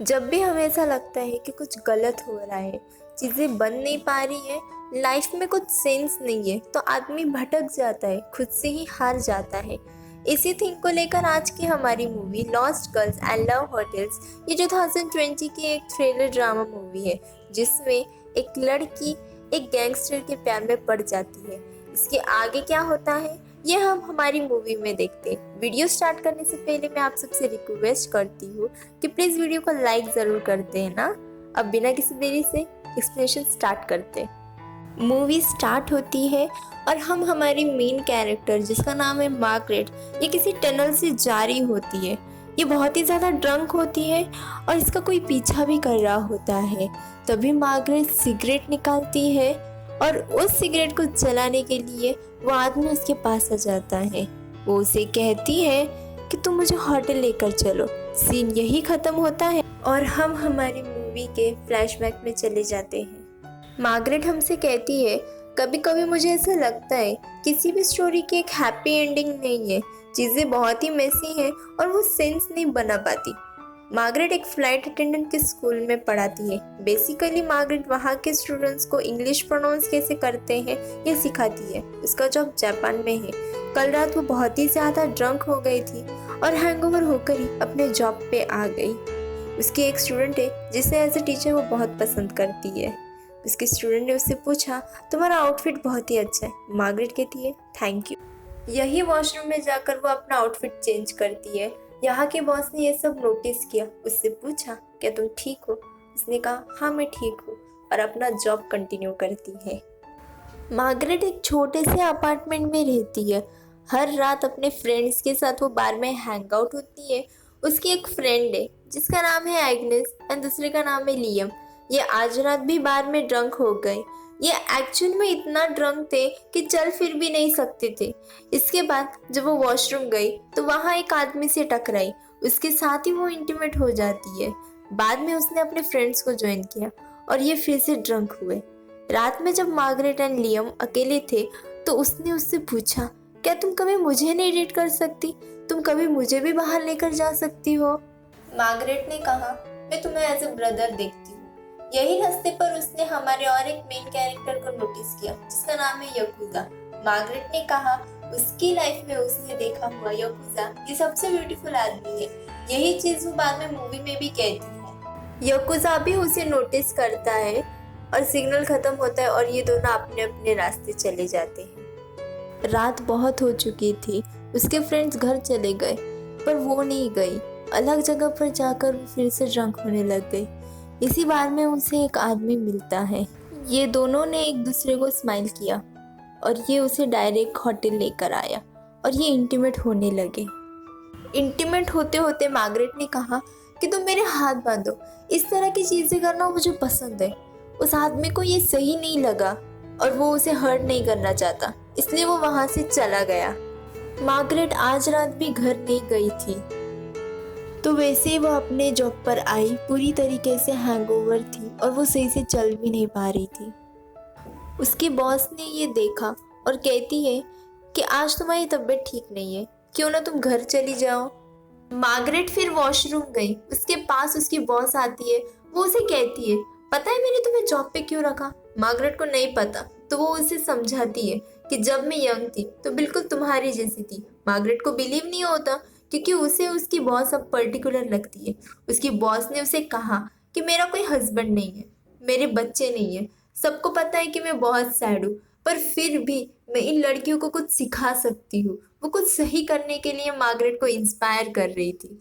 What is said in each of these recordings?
जब भी हमें ऐसा लगता है कि कुछ गलत हो रहा है, चीज़ें बन नहीं पा रही है, लाइफ में कुछ सेंस नहीं है, तो आदमी भटक जाता है, खुद से ही हार जाता है। इसी थिंग को लेकर आज की हमारी movie lost girls and love hotels ये 2020 की एक थ्रिलर ड्रामा मूवी है, जिसमें एक लड़की एक गैंगस्टर के प्यार में पड़ जाती है। इसके आगे क्या होता है ये हम हमारी मूवी में देखते हैं। वीडियो स्टार्ट करने से पहले मैं आप सबसे रिक्वेस्ट करती हूँ कि प्लीज़ वीडियो को लाइक ज़रूर करते हैं ना। अब बिना किसी देरी से एक्सप्लेनेशन स्टार्ट करते हैं। मूवी स्टार्ट होती है और हम हमारी मेन कैरेक्टर जिसका नाम है मार्गरेट, ये किसी टनल से जा रही होती है। ये बहुत ही ज़्यादा ड्रंक होती है और इसका कोई पीछा भी कर रहा होता है। तभी मार्गरेट सिगरेट निकालती है और उस सिगरेट को जलाने के लिए वो आदमी उसके पास आ जाता है। वो उसे कहती है कि तुम मुझे होटल लेकर चलो। सीन यही खत्म होता है और हम हमारी मूवी के फ्लैशबैक में चले जाते हैं। मार्गरेट हमसे कहती है, कभी कभी मुझे ऐसा लगता है किसी भी स्टोरी की एक हैप्पी एंडिंग नहीं है, चीज़ें बहुत ही मेसी हैं और वो सेंस नहीं बना पाती। मार्गरेट एक फ्लाइट अटेंडेंट के स्कूल में पढ़ाती है। बेसिकली मार्गरेट वहाँ के स्टूडेंट्स को इंग्लिश प्रोनाउंस कैसे करते हैं ये सिखाती है। उसका जॉब जापान में है। कल रात वो बहुत ही ज़्यादा ड्रंक हो गई थी और हैंगओवर होकर ही अपने जॉब पे आ गई। उसकी एक स्टूडेंट है जिसे एज ए टीचर वो बहुत पसंद करती है। उसके स्टूडेंट ने उससे पूछा, तुम्हारा आउटफिट बहुत ही अच्छा है। मार्गरेट कहती है, थैंक यू। यही वॉशरूम में जाकर वो अपना आउटफिट चेंज करती है। यहाँ के बॉस ने ये सब नोटिस किया। उससे पूछा, क्या तुम ठीक हो? उसने कहा, हाँ मैं ठीक हूँ, और अपना जॉब कंटिन्यू करती है। मार्गरेट एक छोटे से अपार्टमेंट में रहती है। हर रात अपने फ्रेंड्स के साथ वो बार में हैंग आउट होती है। उसकी एक फ्रेंड है जिसका नाम है एग्नेस एंड दूसरे का नाम है लियम। ये आज रात भी बार में ड्रंक हो गए। ये एक्चुअल में इतना ड्रंक थे कि चल फिर भी नहीं सकते थे। इसके बाद जब वो वॉशरूम गई तो वहाँ एक आदमी से टकराई। उसके साथ ही वो इंटीमेट हो जाती है। बाद में उसने अपने फ्रेंड्स को ज्वाइन किया और ये फिर से ड्रंक हुए। रात में जब मार्गरेट एंड लियम अकेले थे तो उसने उससे पूछा, क्या तुम कभी मुझे नहीं डेट कर सकती? तुम कभी मुझे भी बाहर लेकर जा सकती हो? मार्गरेट ने कहा, मैं तुम्हें एज ए ब्रदर देखती हूँ। यही रास्ते पर उसने हमारे और एक मेन कैरेक्टर को नोटिस किया जिसका नाम है यकूजा। मार्गरेट ने कहा, उसकी लाइफ में उसने देखा हुआ यकूजा ये सबसे ब्यूटीफुल आदमी है। यही चीज वो बाद में मूवी में भी कहती है। यकूजा भी उसे नोटिस करता है और सिग्नल खत्म होता है और ये दोनों अपने अपने रास्ते चले जाते हैं। रात बहुत हो चुकी थी। उसके फ्रेंड्स घर चले गए पर वो नहीं गई। अलग जगह पर जाकर वो फिर से ड्रंक होने लग गई। इसी बार में उसे एक आदमी मिलता है। ये दोनों ने एक दूसरे को स्माइल किया और ये उसे डायरेक्ट होटल लेकर आया और ये इंटीमेट होने लगे। इंटीमेट होते होते मार्गरेट ने कहा कि तुम मेरे हाथ बांधो। इस तरह की चीज़ें करना मुझे पसंद है। उस आदमी को ये सही नहीं लगा और वो उसे हर्ट नहीं करना चाहता, इसलिए वो वहाँ से चला गया। मार्गरेट आज रात भी घर नहीं गई थी, तो वैसे ही वो अपने जॉब पर आई। पूरी तरीके से हैंगओवर थी और वो सही से चल भी नहीं पा रही थी। उसके बॉस ने ये देखा और कहती है कि आज तुम्हारी तबीयत ठीक नहीं है, क्यों ना तुम घर चली जाओ। मार्गरेट फिर वॉशरूम गई। उसके पास उसकी बॉस आती है। वो उसे कहती है, पता है मैंने तुम्हें जॉब पे क्यों रखा? मार्गरेट को नहीं पता, तो वो उसे समझाती है कि जब मैं यंग थी तो बिल्कुल तुम्हारी जैसी थी। मार्गरेट को बिलीव नहीं होता क्योंकि उसे उसकी बॉस अब पर्टिकुलर लगती है। उसकी बॉस ने उसे कहा कि मेरा कोई हस्बैंड नहीं है, मेरे बच्चे नहीं है, सबको पता है कि मैं बहुत सैड हूँ, पर फिर भी मैं इन लड़कियों को कुछ सिखा सकती हूँ। वो कुछ सही करने के लिए मार्गरेट को इंस्पायर कर रही थी।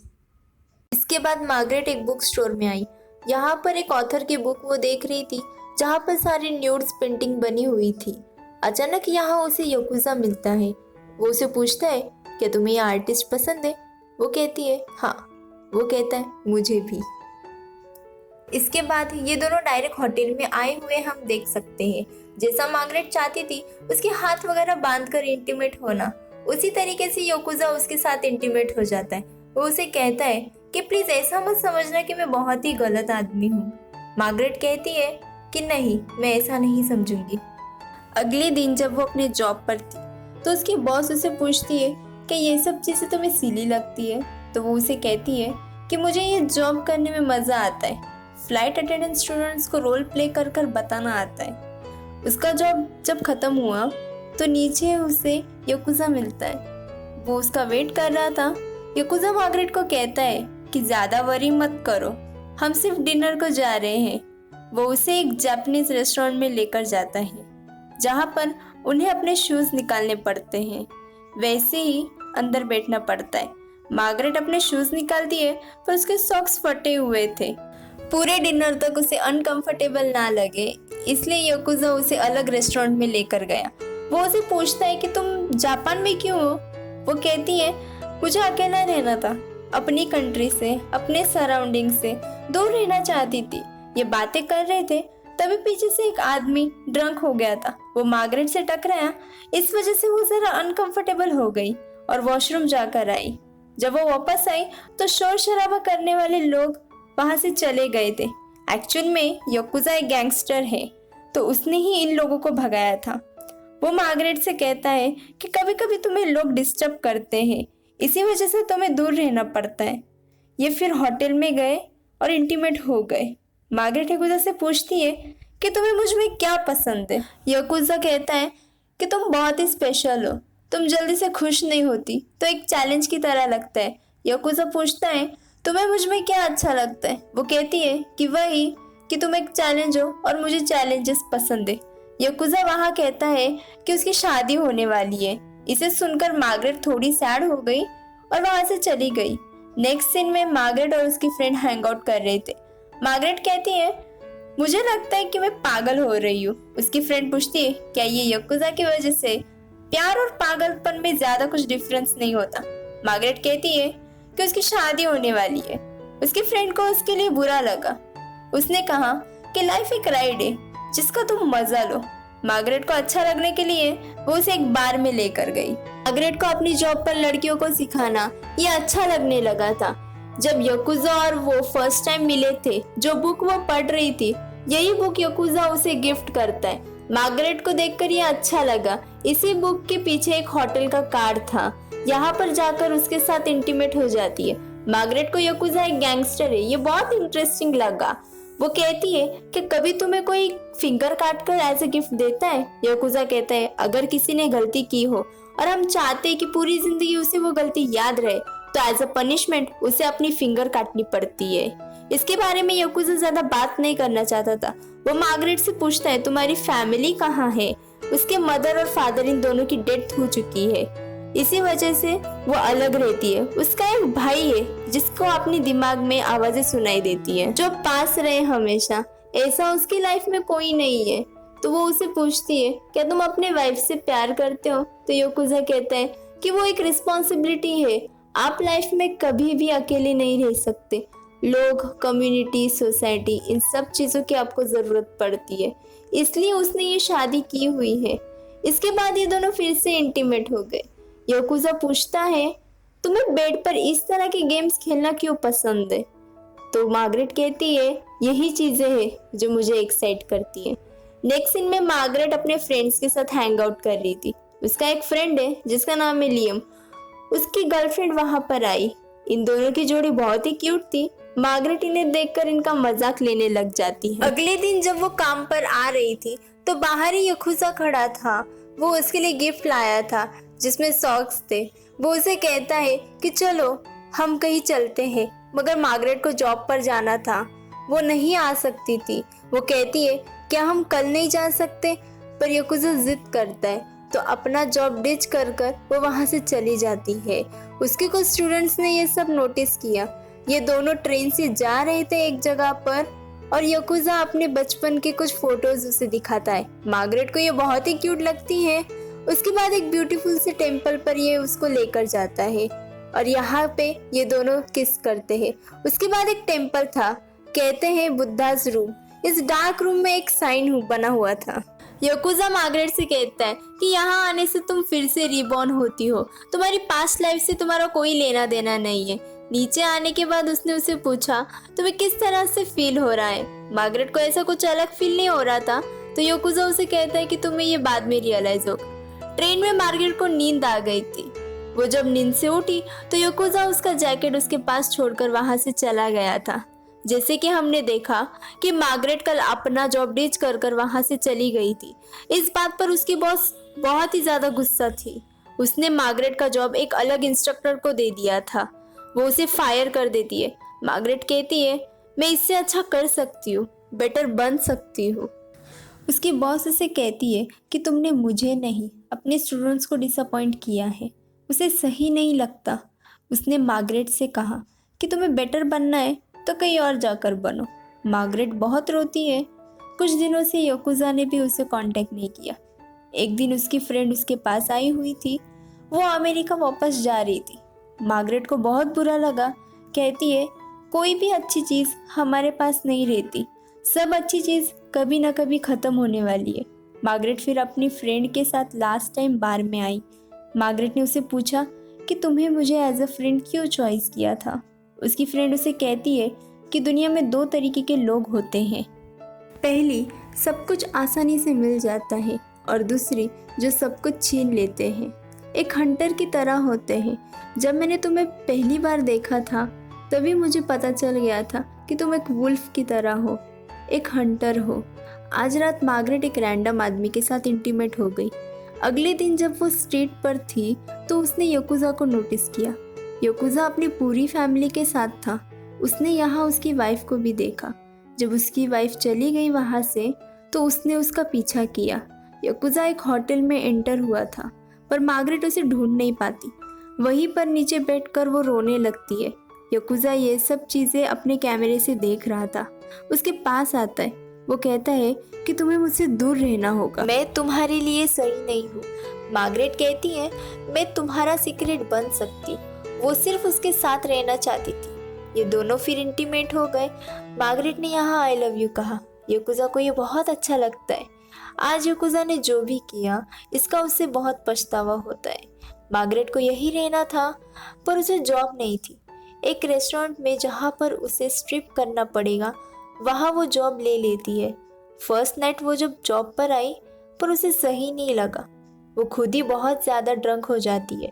इसके बाद मार्गरेट एक बुक स्टोर में आई। यहाँ पर एक ऑथर की बुक वो देख रही थी जहाँ पर सारी न्यूड्स पेंटिंग बनी हुई थी। अचानक यहाँ उसे यकूजा मिलता है। वो उसे पूछता है, क्या तुम्हें ये आर्टिस्ट पसंद है? वो कहती है, हाँ। वो कहता है, मुझे भी। इसके बाद ये दोनों डायरेक्ट होटल में आए हुए हम देख सकते हैं। जैसा मार्गरेट चाहती थी उसके हाथ वगैरह बांधकर इंटीमेट होना, उसी तरीके से यकूजा उसके साथ इंटीमेट हो जाता है। वो उसे कहता है कि प्लीज ऐसा मत समझना कि मैं बहुत ही गलत आदमी हूँ। मार्गरेट कहती है कि नहीं, मैं ऐसा नहीं समझूंगी। अगले दिन जब वो अपने जॉब पर थी तो उसकी बॉस उसे पूछती है कि ये सब चीज़ें तुम्हें सिली लगती है? तो वो उसे कहती है कि मुझे ये जॉब करने में मज़ा आता है। फ्लाइट अटेंडेंट स्टूडेंट्स को रोल प्ले कर कर बताना आता है। उसका जॉब जब ख़त्म हुआ तो नीचे उसे याकुज़ा मिलता है। वो उसका वेट कर रहा था। याकुज़ा मार्गरेट को कहता है कि ज़्यादा वरी मत करो, हम सिर्फ डिनर को जा रहे हैं। वो उसे एक जापानीज रेस्टोरेंट में लेकर जाता है जहाँ पर उन्हें अपने शूज़ निकालने पड़ते हैं। वैसे ही अंदर बैठना पड़ता है। मार्गरेट अपने शूज़ निकालती है पर उसके सॉक्स फटे हुए थे। पूरे डिनर तक उसे अनकंफर्टेबल ना लगे इसलिए याकुज़ा उसे अलग रेस्टोरेंट में लेकर गया। वो उसे पूछता है कि तुम जापान में क्यों हो? वो कहती है मुझे अकेला रहना था, अपनी कंट्री से, अपने सराउंडिंग से दूर रहना चाहती थी। ये बातें कर रहे थे तभी पीछे से एक आदमी ड्रंक हो गया था। वो मार्गरेट से टकराया, इस वजह से वो जरा अनकंफर्टेबल हो गई और वॉशरूम जाकर आई। जब वो वापस आई तो शोर शराबा करने वाले लोग वहां से चले गए थे। एक्चुअल में याकुज़ा एक गैंगस्टर है तो उसने ही इन लोगों को भगाया था। वो मार्गरेट से कहता है कि कभी कभी तुम्हें लोग डिस्टर्ब करते हैं, इसी वजह से तुम्हें दूर रहना पड़ता है। ये फिर होटल में गए और इंटीमेट हो गए। मार्गरेट याकुज़ा से पूछती है कि तुम्हें मुझ में क्या पसंद है। याकुज़ा कहता है कि तुम बहुत ही स्पेशल हो, तुम जल्दी से खुश नहीं होती तो एक चैलेंज की तरह लगता है। याकुज़ा पूछता है तुम्हें मुझ में क्या अच्छा लगता है? वो कहती है कि वही कि तुम एक चैलेंज हो और मुझे चैलेंजेस पसंद है। याकुज़ा वहाँ कहता है कि उसकी शादी होने वाली है। इसे सुनकर मार्गरेट थोड़ी सैड हो गई और वहाँ से चली गई। नेक्स्ट सीन में मार्गरेट और उसकी फ्रेंड हैंग आउट कर रहे थे। मार्गरेट कहती है मुझे लगता है कि मैं पागल हो रही हूँ। उसकी फ्रेंड पूछती है क्या ये याकुज़ा की वजह से? प्यार और पागलपन में ज्यादा कुछ डिफरेंस नहीं होता। मार्गरेट कहती है कि उसकी शादी होने वाली है। उसकी फ्रेंड को उसके लिए बुरा लगा। उसने कहा कि लाइफ एक राइड है जिसका तुम मजा लो। मार्गरेट को अच्छा लगने के लिए वो उसे एक बार में लेकर गई। मार्गरेट को अपनी जॉब पर लड़कियों को सिखाना ये अच्छा लगने लगा था। जब याकुज़ा और वो फर्स्ट टाइम मिले थे, जो बुक वो पढ़ रही थी यही बुक याकुज़ा उसे गिफ्ट करता है। मार्गरेट को देखकर ये अच्छा लगा। इसी बुक के पीछे एक होटल का कार्ड था, यहाँ पर जाकर उसके साथ इंटीमेट हो जाती है। मार्गरेट को याकुज़ा एक गैंगस्टर है ये बहुत इंटरेस्टिंग लगा। वो कहती है कि कभी तुम्हें कोई फिंगर काट कर एज ए गिफ्ट देता है? याकुज़ा कहता है अगर किसी ने गलती की हो और हम चाहते हैं कि पूरी जिंदगी उसे वो गलती याद रहे तो एज अ पनिशमेंट उसे अपनी फिंगर काटनी पड़ती है। इसके बारे में याकुज़ा ज्यादा बात नहीं करना चाहता था। वो मार्गरेट से पूछता है तुम्हारी फैमिली कहाँ है? उसके मदर और फादर इन दोनों की डेथ हो चुकी है, इसी वजह से वो अलग रहती है। उसका एक भाई है जिसको अपनी दिमाग में आवाजें सुनाई देती है जो पास रहे हमेशा। ऐसा उसकी लाइफ में कोई नहीं है। तो वो उसे पूछती है क्या तुम अपने वाइफ से प्यार करते हो? तो याकुज़ा कहता है कि वो एक रिस्पॉन्सिबिलिटी है। आप लाइफ में कभी भी अकेले नहीं रह सकते। लोग, कम्युनिटी, सोसाइटी, इन सब चीजों की आपको जरूरत पड़ती है, इसलिए उसने ये शादी की हुई है। इसके बाद ये दोनों फिर से इंटीमेट हो गए। याकुज़ा पूछता है तुम्हें बेड पर इस तरह के गेम्स खेलना क्यों पसंद है? तो मार्गरेट कहती है यही चीजें हैं जो मुझे एक्साइट करती है। नेक्स्ट सीन में मार्गरेट अपने फ्रेंड्स के साथ हैंग आउट कर रही थी। उसका एक फ्रेंड है जिसका नाम है लियम। उसकी गर्लफ्रेंड वहां पर आई। इन दोनों की जोड़ी बहुत ही क्यूट थी। मार्गरेट इन्हें देखकर इनका मजाक लेने लग जाती है। अगले दिन जब वो काम पर आ रही थी तो बाहर ही याकुज़ा खड़ा था। वो उसके लिए गिफ्ट लाया था जिसमें सॉक्स थे। वो उसे कहता है कि चलो हम कहीं चलते हैं, मगर मार्गरेट को जॉब पर जाना था, वो नहीं आ सकती थी। वो कहती है क्या हम कल नहीं जा सकते? पर याकुज़ा जिद करता है तो अपना जॉब डिच कर कर वो वहाँ से चली जाती है। उसके कुछ स्टूडेंट्स ने ये सब नोटिस किया। ये दोनों ट्रेन से जा रहे थे एक जगह पर और याकुज़ा अपने बचपन के कुछ फोटोज उसे दिखाता है। मार्गरेट को ये बहुत ही क्यूट लगती है। उसके बाद एक ब्यूटीफुल से टेम्पल पर ये उसको लेकर जाता है और यहाँ पे ये दोनों किस करते हैं। उसके बाद एक टेम्पल था, कहते हैं बुद्धास रूम। इस डार्क रूम में एक साइन बना हुआ था। याकुज़ा मार्गरेट से कहता है कि यहाँ आने से तुम फिर से रिबॉर्न होती हो, तुम्हारी पास्ट लाइफ से तुम्हारा कोई लेना देना नहीं है। नीचे आने के बाद उसने उसे पूछा तुम्हें किस तरह से फील हो रहा है? मार्गरेट को ऐसा कुछ अलग फील नहीं हो रहा था तो याकुज़ा उसे कहता है कि तुम्हें ये बाद में रियलाइज होगा। ट्रेन में मार्गरेट को नींद आ गई थी। वो जब नींद से उठी तो याकुजा उसका जैकेट उसके पास छोड़कर वहां से चला गया था। जैसे कि हमने देखा कि मार्गरेट कल अपना जॉब डीच कर वहां से चली गई थी। इस बात पर उसकी बॉस बहुत ही ज्यादा गुस्सा थी। उसने मार्गरेट का जॉब एक अलग इंस्ट्रक्टर को दे दिया था। वो उसे फायर कर देती है। मार्गरेट कहती है, मैं इससे अच्छा कर सकती हूँ, बेटर बन सकती हूँ। उसकी बॉस उसे कहती है कि तुमने मुझे नहीं अपने स्टूडेंट्स को डिसअपॉइंट किया है, उसे सही नहीं लगता। उसने मार्गरेट से कहा कि तुम्हें बेटर बनना है तो कहीं और जाकर बनो। मार्गरेट बहुत रोती है। कुछ दिनों से याकुजा ने भी उसे कांटेक्ट नहीं किया। एक दिन उसकी फ्रेंड उसके पास आई हुई थी। वो अमेरिका वापस जा रही थी। मार्गरेट को बहुत बुरा लगा। कहती है, कोई भी अच्छी चीज़ हमारे पास नहीं रहती, सब अच्छी चीज़ कभी ना कभी ख़त्म होने वाली है। मार्गरेट फिर अपनी फ्रेंड के साथ लास्ट टाइम बार में आई। मार्गरेट ने उसे पूछा कि तुम्हें मुझे एज अ फ्रेंड क्यों चॉइस किया था। उसकी फ्रेंड उसे कहती है कि दुनिया में दो तरीके के लोग होते हैं। पहली, सब कुछ आसानी से मिल जाता है, और दूसरी जो सब कुछ छीन लेते हैं। एक हंटर की तरह होते हैं। जब मैंने तुम्हें पहली बार देखा था तभी मुझे पता चल गया था कि तुम एक वुल्फ की तरह हो, एक हंटर हो। आज रात मार्गरेट एक रैंडम आदमी के साथ इंटीमेट हो गई। अगले दिन जब वो स्ट्रीट पर थी तो उसने याकुजा को नोटिस किया। याकुजा अपनी पूरी फैमिली के साथ था। उसने यहाँ उसकी वाइफ को भी देखा। जब उसकी वाइफ चली गई वहाँ से तो उसने उसका पीछा किया। याकुजा एक होटल में एंटर हुआ था, पर मार्गरेट उसे ढूंढ नहीं पाती। वहीं पर नीचे बैठकर वो रोने लगती है। याकुजा ये सब चीज़ें अपने कैमरे से देख रहा था। उसके पास आता है। वो कहता है कि तुम्हें मुझसे दूर रहना होगा, मैं तुम्हारे लिए सही नहीं हूँ। मार्गरेट कहती है, मैं तुम्हारा सीक्रेट बन सकती हूँ। वो सिर्फ उसके साथ रहना चाहती थी। ये दोनों फिर इंटीमेट हो गए। मार्गरेट ने यहाँ आई लव यू कहा। याकुजा को ये बहुत अच्छा लगता है। आज याकुजा ने जो भी किया इसका उसे बहुत पछतावा होता है। मार्गरेट को यही रहना था, पर उसे जॉब नहीं थी। एक रेस्टोरेंट में जहाँ पर उसे स्ट्रिप करना पड़ेगा वहाँ वो जॉब ले लेती है। फर्स्ट नाइट वो जब जॉब पर आई पर उसे सही नहीं लगा। वो खुद ही बहुत ज़्यादा ड्रंक हो जाती है।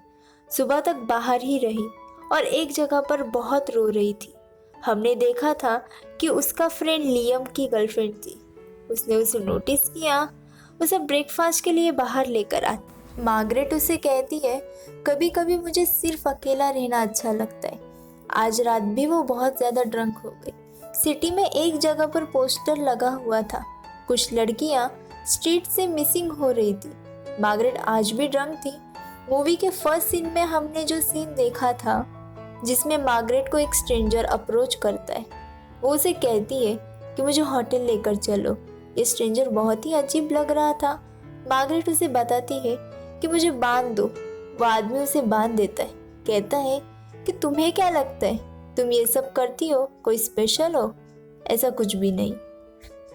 सुबह तक बाहर ही रही और एक जगह पर बहुत रो रही थी। हमने देखा था कि उसका फ्रेंड लियम की गर्लफ्रेंड थी। उसने उसे नोटिस किया, उसे ब्रेकफास्ट के लिए बाहर लेकर आती। मार्गरेट उसे कहती है, कभी कभी मुझे सिर्फ अकेला रहना अच्छा लगता है। आज रात भी वो बहुत ज़्यादा ड्रंक हो गई। सिटी में एक जगह पर पोस्टर लगा हुआ था, कुछ लड़कियां स्ट्रीट से मिसिंग हो रही थी। मार्गरेट आज भी ड्रंक थी। मूवी के फर्स्ट सीन में हमने जो सीन देखा था जिसमें मार्गरेट को एक स्ट्रेंजर अप्रोच करता है, वो उसे कहती है कि मुझे होटल लेकर चलो। ये स्ट्रेंजर बहुत ही अजीब लग रहा था। मार्गरेट उसे बताती है कि मुझे बांध दो। वो आदमी उसे बांध देता है। कहता है कि तुम्हें क्या लगता है तुम ये सब करती हो, कोई स्पेशल हो? ऐसा कुछ भी नहीं।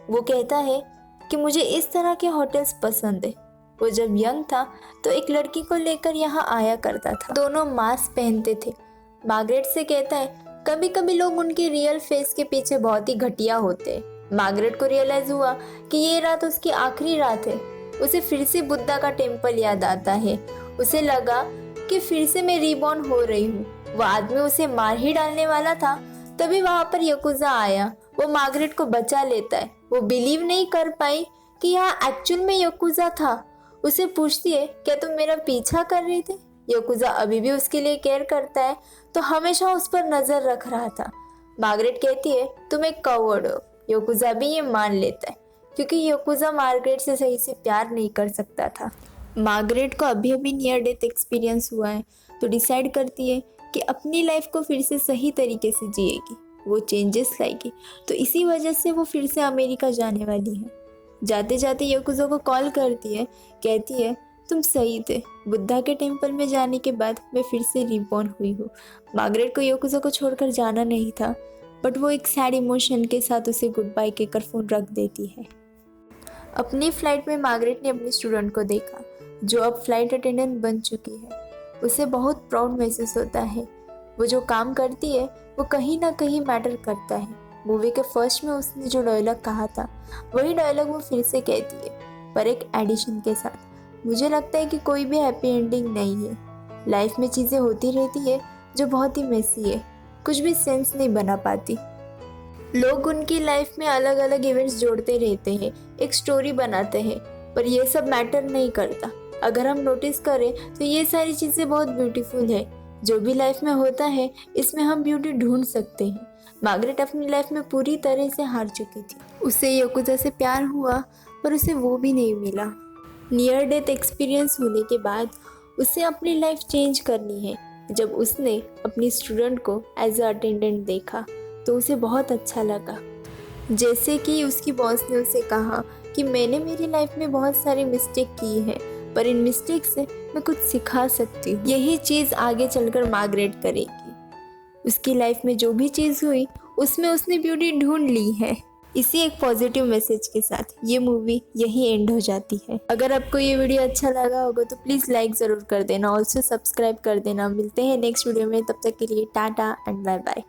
वो कहता है कि मुझे इस तरह के होटल्स पसंद है। वो जब यंग था तो एक लड़की को लेकर यहाँ आया करता था। दोनों मास्क पहनते थे। मार्गरेट से कहता है, कभी कभी लोग उनके रियल फेस के पीछे बहुत ही घटिया होते हैं। मार्गरेट को रियलाइज हुआ कि ये रात उसकी आखिरी रात है। उसे फिर से बुद्धा का टेम्पल याद आता है। उसे लगा कि फिर से मैं रीबॉर्न हो रही हूँ। वो आदमी उसे मार ही डालने वाला था, तभी वहां पर याकुजा आया। वो मार्गरेट को बचा लेता है। वो बिलीव नहीं कर पाई कि यहाँ एक्चुअल में याकुजा था। उसे पूछती है, क्या तुम मेरा पीछा कर रही थी? याकुजा अभी भी उसके लिए केयर करता है तो हमेशा उस पर नजर रख रहा था। मार्गरेट कहती है, तुम एक कवर्ड हो। याकुजा भी ये मान लेता है क्योंकि याकुजा मार्गरेट से सही से प्यार नहीं कर सकता था। मार्गरेट को अभी अभी नियर डेथ एक्सपीरियंस हुआ है तो डिसाइड करती है कि अपनी लाइफ को फिर से सही तरीके से जिएगी। वो चेंजेस लाएगी, तो इसी वजह से वो फिर से अमेरिका जाने वाली है। जाते जाते याकुजा को कॉल करती है। कहती है, तुम सही थे। बुद्धा के टेम्पल में जाने के बाद मैं फिर से रिबॉर्न हुई हूँ। मार्गरेट को याकुजा को छोड़कर जाना नहीं था, बट वो एक सैड इमोशन के साथ उसे गुड बाय कहकर फ़ोन रख देती है। अपनी फ़्लाइट में मार्गरेट ने अपने स्टूडेंट को देखा जो अब फ्लाइट अटेंडेंट बन चुकी है। उसे बहुत प्राउड महसूस होता है। वो जो काम करती है वो कहीं ना कहीं मैटर करता है। मूवी के फर्स्ट में उसने जो डायलॉग कहा था वही डायलॉग वो फिर से कहती है, पर एक एडिशन के साथ। मुझे लगता है कि कोई भी हैप्पी एंडिंग नहीं है। लाइफ में चीज़ें होती रहती है जो बहुत ही मेसी है, कुछ भी सेंस नहीं बना पाती। लोग उनकी लाइफ में अलग अलग इवेंट्स जोड़ते रहते हैं, एक स्टोरी बनाते हैं, पर ये सब मैटर नहीं करता। अगर हम नोटिस करें तो ये सारी चीज़ें बहुत ब्यूटीफुल है। जो भी लाइफ में होता है इसमें हम ब्यूटी ढूंढ सकते हैं। मार्गरेट अपनी लाइफ में पूरी तरह से हार चुकी थी। उसे याकुजा से प्यार हुआ पर उसे वो भी नहीं मिला। नियर डेथ एक्सपीरियंस होने के बाद उसे अपनी लाइफ चेंज करनी है। जब उसने अपनी स्टूडेंट को एज अ अटेंडेंट देखा तो उसे बहुत अच्छा लगा। जैसे कि उसकी बॉस ने उसे कहा कि मैंने मेरी लाइफ में बहुत सारी मिस्टेक की है, पर इन मिस्टेक से मैं कुछ सिखा सकती हूँ। यही चीज़ आगे चलकर मार्गरेट करेगी। उसकी लाइफ में जो भी चीज़ हुई उसमें उसने ब्यूटी ढूंढ ली है। इसी एक पॉजिटिव मैसेज के साथ ये मूवी यही एंड हो जाती है। अगर आपको ये वीडियो अच्छा लगा होगा तो प्लीज़ लाइक ज़रूर कर देना, ऑल्सो सब्सक्राइब कर देना। मिलते हैं नेक्स्ट वीडियो में, तब तक के लिए टाटा एंड बाय बाय।